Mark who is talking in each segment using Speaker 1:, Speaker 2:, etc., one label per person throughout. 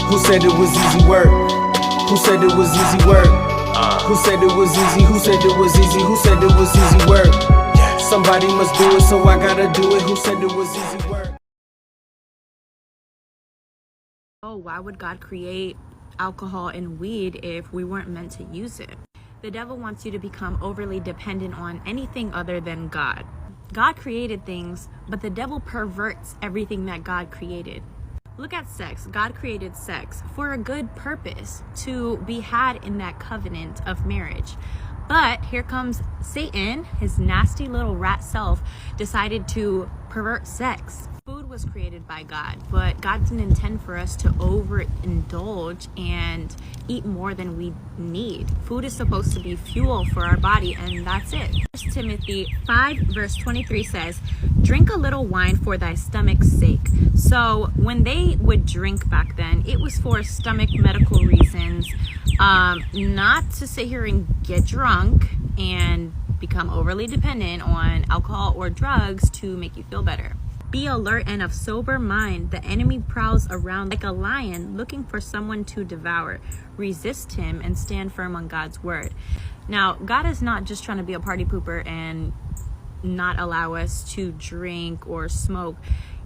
Speaker 1: Who said it was easy work? Who said it was easy work? Who said it was easy? Who said it was easy? Who said it was easy work? Somebody must do it, so I gotta do it. Who said it was easy work?
Speaker 2: Oh, why would God create alcohol and weed if we weren't meant to use it? The devil wants you to become overly dependent on anything other than God. God created things, but the devil perverts everything that God created. Look at sex. God created sex for a good purpose, to be had in that covenant of marriage. But here comes Satan, his nasty little rat self, decided to pervert sex. Food was created by God, but God didn't intend for us to overindulge and eat more than we need. Food is supposed to be fuel for our body, and that's it. 1 Timothy 5 verse 23 says, "Drink a little wine for thy stomach's sake." So when they would drink back then, it was for stomach medical reasons, not to sit here and get drunk and become overly dependent on alcohol or drugs to make you feel better. Be alert and of sober mind. The enemy prowls around like a lion looking for someone to devour. Resist him and stand firm on God's word. Now, God is not just trying to be a party pooper and not allow us to drink or smoke.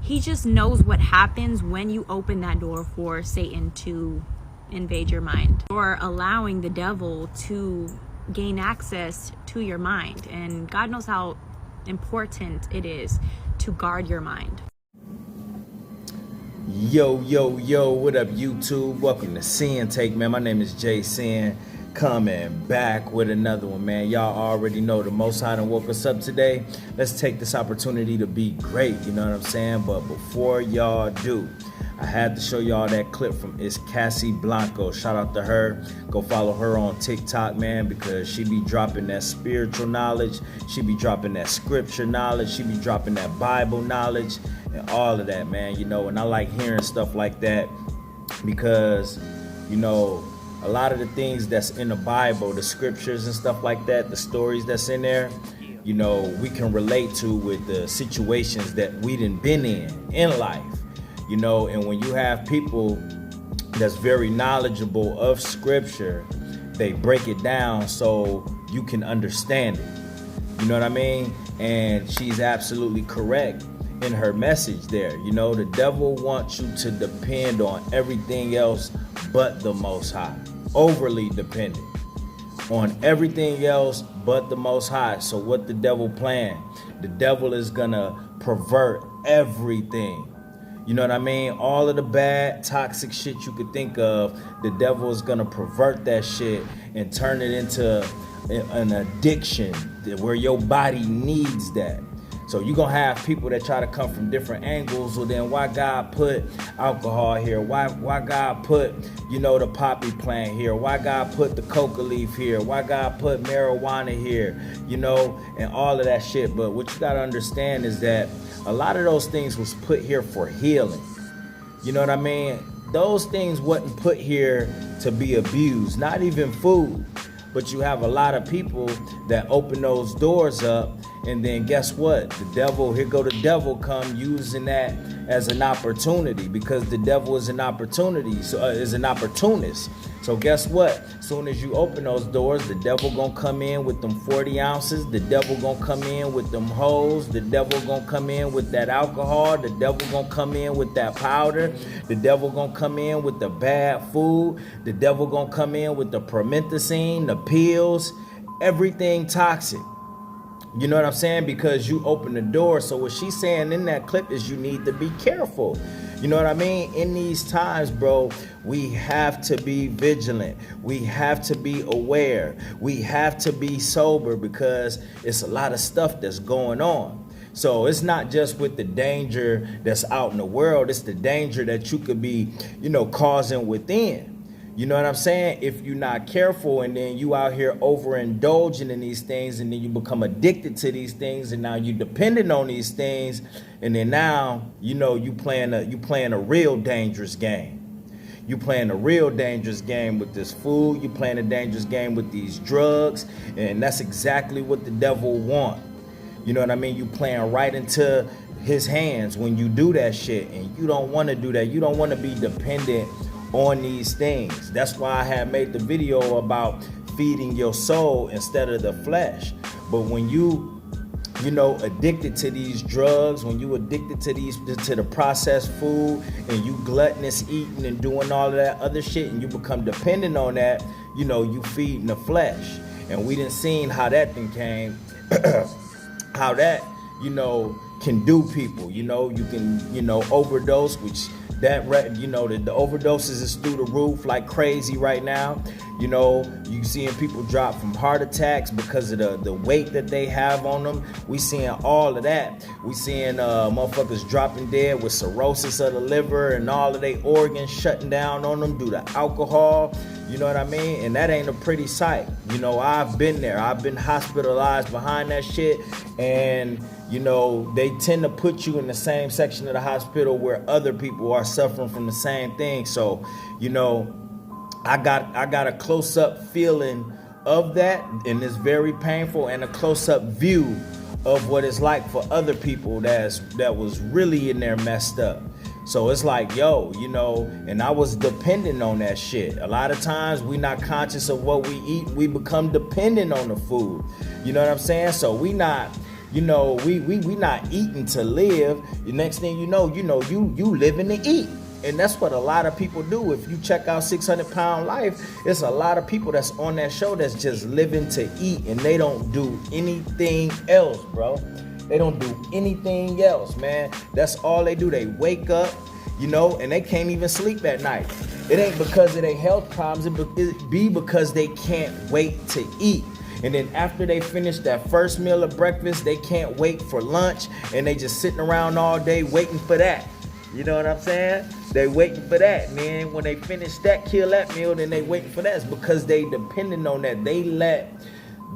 Speaker 2: He just knows what happens when you open that door for Satan to invade your mind, or allowing the devil to gain access to your mind. And God knows how important it is to guard your mind.
Speaker 3: Yo, what up, YouTube? Welcome to Sinn-Take, man. My name is Sin, coming back with another one, man. Y'all already know the Most High done woke us up today. Let's take this opportunity to be great, you know what I'm saying? But before y'all do, I had to show y'all that clip from Cassie Blanco. Shout out to her. Go follow her on TikTok, man, because she be dropping that spiritual knowledge. She be dropping that scripture knowledge. She be dropping that Bible knowledge and all of that, man. You know, and I like hearing stuff like that because, you know, a lot of the things that's in the Bible, the scriptures and stuff like that, the stories that's in there, you know, we can relate to with the situations that we done been in life. You know, and when you have people that's very knowledgeable of scripture, they break it down so you can understand it. You know what I mean? And she's absolutely correct in her message there. You know, the devil wants you to depend on everything else but the Most High. Overly dependent on everything else but the Most High. So what the devil planned? The devil is gonna pervert everything. You know what I mean? All of the bad, toxic shit you could think of, the devil is gonna pervert that shit and turn it into an addiction where your body needs that. So you're gonna have people that try to come from different angles. Well, then why God put alcohol here? Why God put, you know, the poppy plant here? Why God put the coca leaf here? Why God put marijuana here? You know, and all of that shit. But what you gotta understand is that a lot of those things was put here for healing. You know what I mean? Those things wasn't put here to be abused, not even food. But you have a lot of people that open those doors up, and then guess what? The devil, here go the devil come using that as an opportunity, because the devil is an opportunity, so is an opportunist. So guess what? As soon as you open those doors, the devil gonna come in with them 40 ounces. The devil gonna come in with them hoes. The devil gonna come in with that alcohol. The devil gonna come in with that powder. The devil gonna come in with the bad food. The devil gonna come in with the promethazine, the pills, everything toxic. You know what I'm saying? Because you open the door. So what she's saying in that clip is you need to be careful. You know what I mean? In these times, bro, we have to be vigilant. We have to be aware. We have to be sober because it's a lot of stuff that's going on. So it's not just with the danger that's out in the world. It's the danger that you could be, you know, causing within. You know what I'm saying? If you're not careful and then you out here overindulging in these things and then you become addicted to these things and now you dependent on these things and then now, you know, you playing a real dangerous game. You playing a real dangerous game with this food. You playing a dangerous game with these drugs, and that's exactly what the devil want. You know what I mean? You playing right into his hands when you do that shit, and you don't want to do that. You don't want to be dependent on these things. That's why I had made the video about feeding your soul instead of the flesh. But when you addicted to these drugs, when you addicted to the processed food, and you gluttonous eating and doing all of that other shit, and you become dependent on that, you feeding the flesh. And we done seen how that thing came, how that, can do people. You can, overdose, which that, the overdoses is through the roof like crazy right now. You seeing people drop from heart attacks because of the weight that they have on them. We seeing all of that. We seeing motherfuckers dropping dead with cirrhosis of the liver and all of their organs shutting down on them due to alcohol. You know what I mean? And that ain't a pretty sight. I've been there. I've been hospitalized behind that shit. And, they tend to put you in the same section of the hospital where other people are suffering from the same thing. So, I got a close-up feeling of that, and it's very painful, and a close-up view of what it's like for other people that was really in there messed up. So it's like, and I was dependent on that shit. A lot of times we not conscious of what we eat. We become dependent on the food. You know what I'm saying? So we not, we not eating to live. The next thing you living to eat. And that's what a lot of people do. If you check out 600 Pound Life, it's a lot of people that's on that show that's just living to eat, and they don't do anything else, bro. They don't do anything else, man. That's all they do. They wake up, and they can't even sleep at night. It ain't because of their health problems. It be because they can't wait to eat. And then after they finish that first meal of breakfast, they can't wait for lunch, and they just sitting around all day waiting for that. You know what I'm saying? They waiting for that. And then when they finish that, kill that meal, then they waiting for that. It's because they dependent on that. They let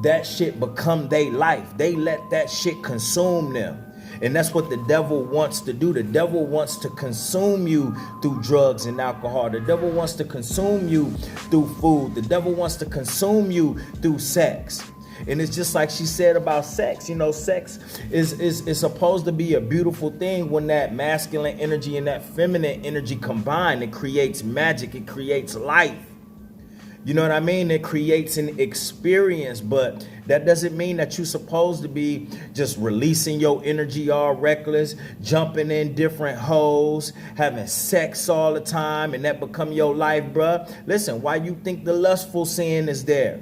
Speaker 3: that shit become their life. They let that shit consume them. And that's what the devil wants to do. The devil wants to consume you through drugs and alcohol. The devil wants to consume you through food. The devil wants to consume you through sex. And it's just like she said about sex. Sex is supposed to be a beautiful thing when that masculine energy and that feminine energy combine. It creates magic. It creates life. You know what I mean? It creates an experience, but that doesn't mean that you're supposed to be just releasing your energy all reckless, jumping in different holes, having sex all the time, and that become your life, bruh. Listen, why you think the lustful sin is there?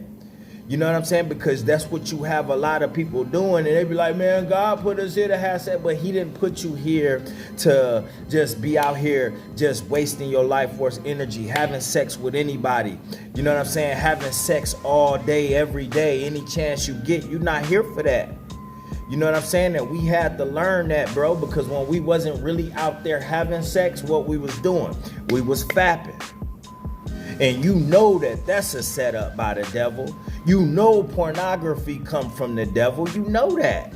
Speaker 3: You know what I'm saying? Because that's what you have a lot of people doing. And they be like, man, God put us here to have sex, but he didn't put you here to just be out here just wasting your life force energy, having sex with anybody. You know what I'm saying? Having sex all day, every day, any chance you get. You're not here for that. You know what I'm saying? That we had to learn that, bro, because when we wasn't really out there having sex, what we was doing, we was fapping. And that's a setup by the devil. Pornography come from the devil. That.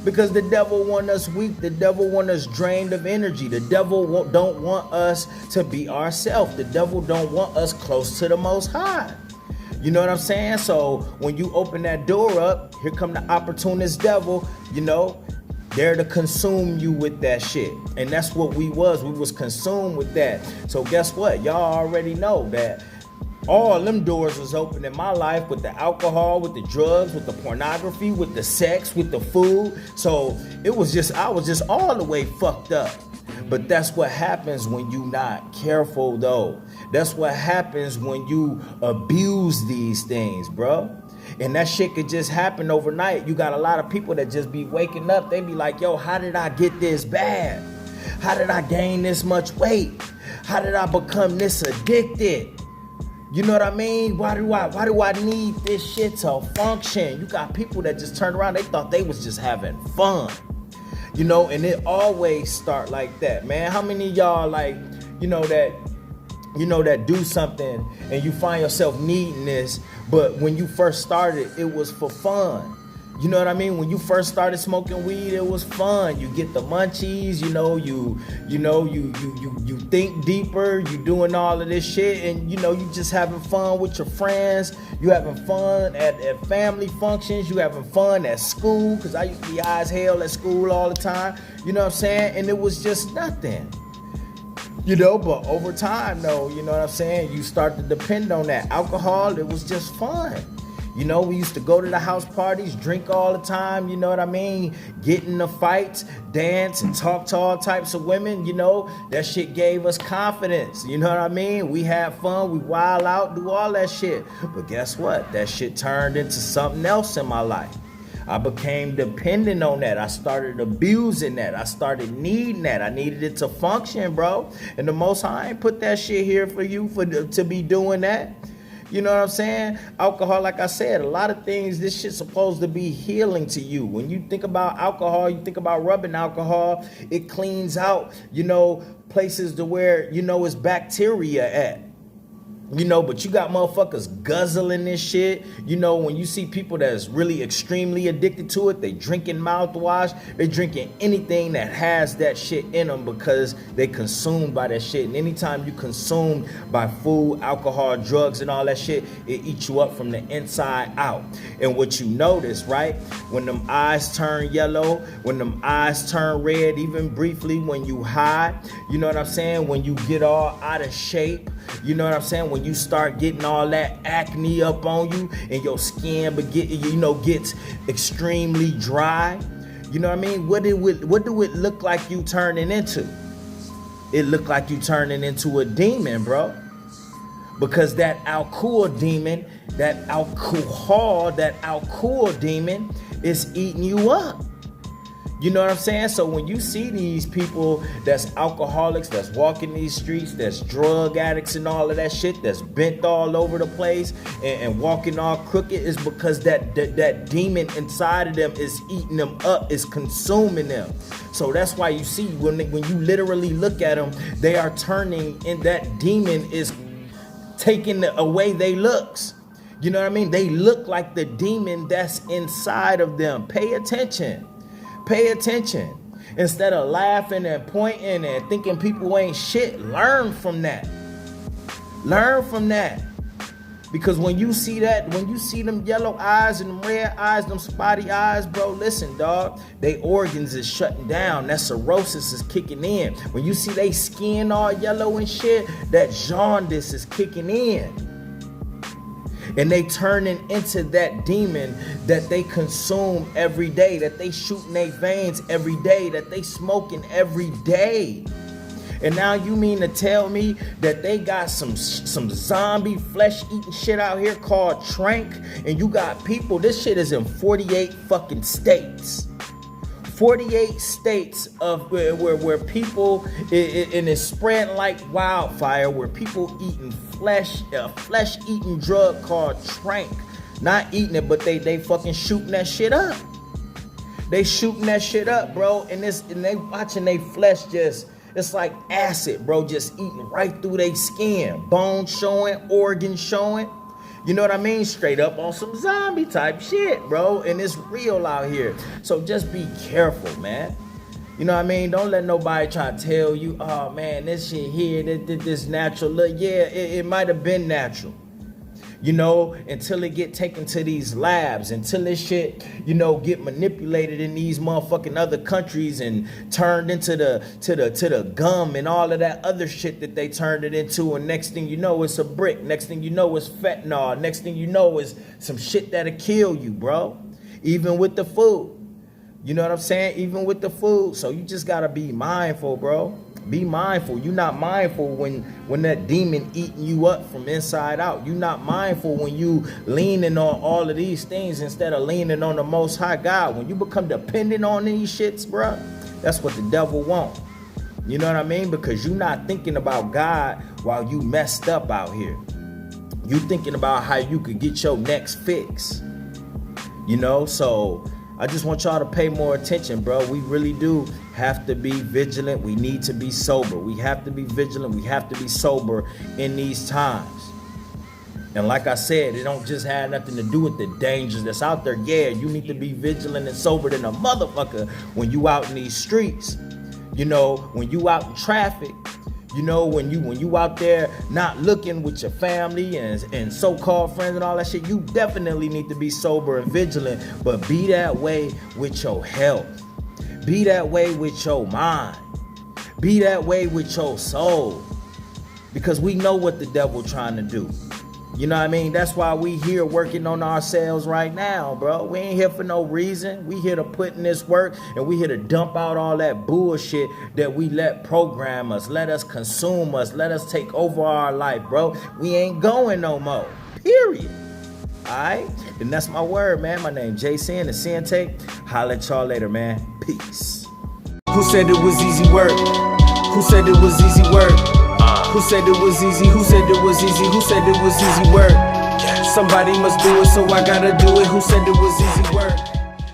Speaker 3: Because the devil want us weak. The devil want us drained of energy. The devil don't want us to be ourselves. The devil don't want us close to the Most High. You know what I'm saying? So when you open that door up, here come the opportunist devil, there to consume you with that shit. And that's what we was. We was consumed with that. So guess what? Y'all already know that all them doors was open in my life with the alcohol, with the drugs, with the pornography, with the sex, with the food. So I was just all the way fucked up. But that's what happens when you not careful, though. That's what happens when you abuse these things, bro. And that shit could just happen overnight. You got a lot of people that just be waking up. They be like, yo, how did I get this bad? How did I gain this much weight? How did I become this addicted? You know what I mean? Why do I need this shit to function? You got people that just turned around. They thought they was just having fun. And it always start like that, man. How many of y'all that do something and you find yourself needing this, but when you first started, it was for fun. You know what I mean? When you first started smoking weed, it was fun. You get the munchies, you think deeper, you doing all of this shit, and you just having fun with your friends. You having fun at family functions. You having fun at school, because I used to be high as hell at school all the time. You know what I'm saying? And it was just nothing. But over time though, you know what I'm saying, you start to depend on that. Alcohol, it was just fun. We used to go to the house parties, drink all the time, you know what I mean? Get in the fights, dance, and talk to all types of women, that shit gave us confidence, you know what I mean? We had fun, we wild out, do all that shit. But guess what? That shit turned into something else in my life. I became dependent on that. I started abusing that. I started needing that. I needed it to function, bro. And the Most High ain't put that shit here for you to be doing that. You know what I'm saying? Alcohol, like I said, a lot of things, this shit's supposed to be healing to you. When you think about alcohol, you think about rubbing alcohol, it cleans out, places to where, it's bacteria at. But you got motherfuckers guzzling this shit. When you see people that's really extremely addicted to it, they drinking mouthwash, they drinking anything that has that shit in them because they consumed by that shit. And anytime you consumed by food, alcohol, drugs, and all that shit, it eats you up from the inside out. And what you notice, right? When them eyes turn yellow, when them eyes turn red, even briefly when you high, you know what I'm saying? When you get all out of shape, you know what I'm saying? When you start getting all that acne up on you and your skin gets extremely dry, you know what I mean? What do it look like you turning into? It look like you turning into a demon, bro. Because that alcohol demon is eating you up. You know what I'm saying? So when you see these people that's alcoholics, that's walking these streets, that's drug addicts and all of that shit, that's bent all over the place and walking all crooked, is because that demon inside of them is eating them up, is consuming them. So that's why you see when you literally look at them, they are turning, and that demon is taking away their looks. You know what I mean? They look like the demon that's inside of them. Pay attention. Pay attention. Instead of laughing and pointing and thinking people ain't shit, learn from that. Learn from that. Because when you see that, when you see them yellow eyes and them red eyes, them spotty eyes, bro, listen, dog, they organs is shutting down. That cirrhosis is kicking in. When you see they skin all yellow and shit, that jaundice is kicking in. And they turning into that demon that they consume every day, that they shoot in their veins every day, that they smoking every day. And now you mean to tell me that they got some zombie flesh-eating shit out here called trank, and you got people, this shit is in 48 fucking states. 48 states of where people, and it's spreading like wildfire, where people eating flesh-eating drug called trank. Not eating it, but they fucking shooting that shit up. They shooting that shit up, bro, and they watching they flesh just, it's like acid, bro, just eating right through their skin. Bone showing, organs showing. You know what I mean? Straight up on some zombie type shit, bro. And it's real out here. So just be careful, man. You know what I mean? Don't let nobody try to tell you, oh man, this shit here, this natural. Look, yeah, it might have been natural. Until it get taken to these labs, until this shit, get manipulated in these motherfucking other countries and turned into the gum and all of that other shit that they turned it into. And next thing you know, it's a brick. Next thing you know, it's fentanyl. Next thing you know, is some shit that'll kill you, bro. Even with the food. You know what I'm saying? Even with the food. So you just gotta be mindful, bro. Be mindful. You're not mindful when that demon eating you up from inside out. You're not mindful when you leaning on all of these things instead of leaning on the Most High God. When you become dependent on these shits, bro, that's what the devil want. You know what I mean? Because you're not thinking about God while you messed up out here. You thinking about how you could get your next fix. So I just want y'all to pay more attention, bro. We really do have to be vigilant. We need to be sober. We have to be vigilant. We have to be sober in these times. And like I said, it don't just have nothing to do with the dangers that's out there. Yeah, you need to be vigilant and sober than a motherfucker when you out in these streets. When you out in traffic. When you out there not looking with your family and so-called friends and all that shit, you definitely need to be sober and vigilant, but be that way with your health. Be that way with your mind. Be that way with your soul. Because we know what the devil trying to do. You know what I mean? That's why we here working on ourselves right now, bro. We ain't here for no reason. We here to put in this work, and we here to dump out all that bullshit that we let program us, let us consume us, let us take over our life, bro. We ain't going no more. Period. Alright? And that's my word, man. My name Jason, the Sinn-Take. Holla at y'all later, man. Peace.
Speaker 1: Who said it was easy work? Who said it was easy work? Who said it was easy? Who said it was easy? Who said it was easy work? Somebody must do it, so I gotta do it. Who said it was easy work?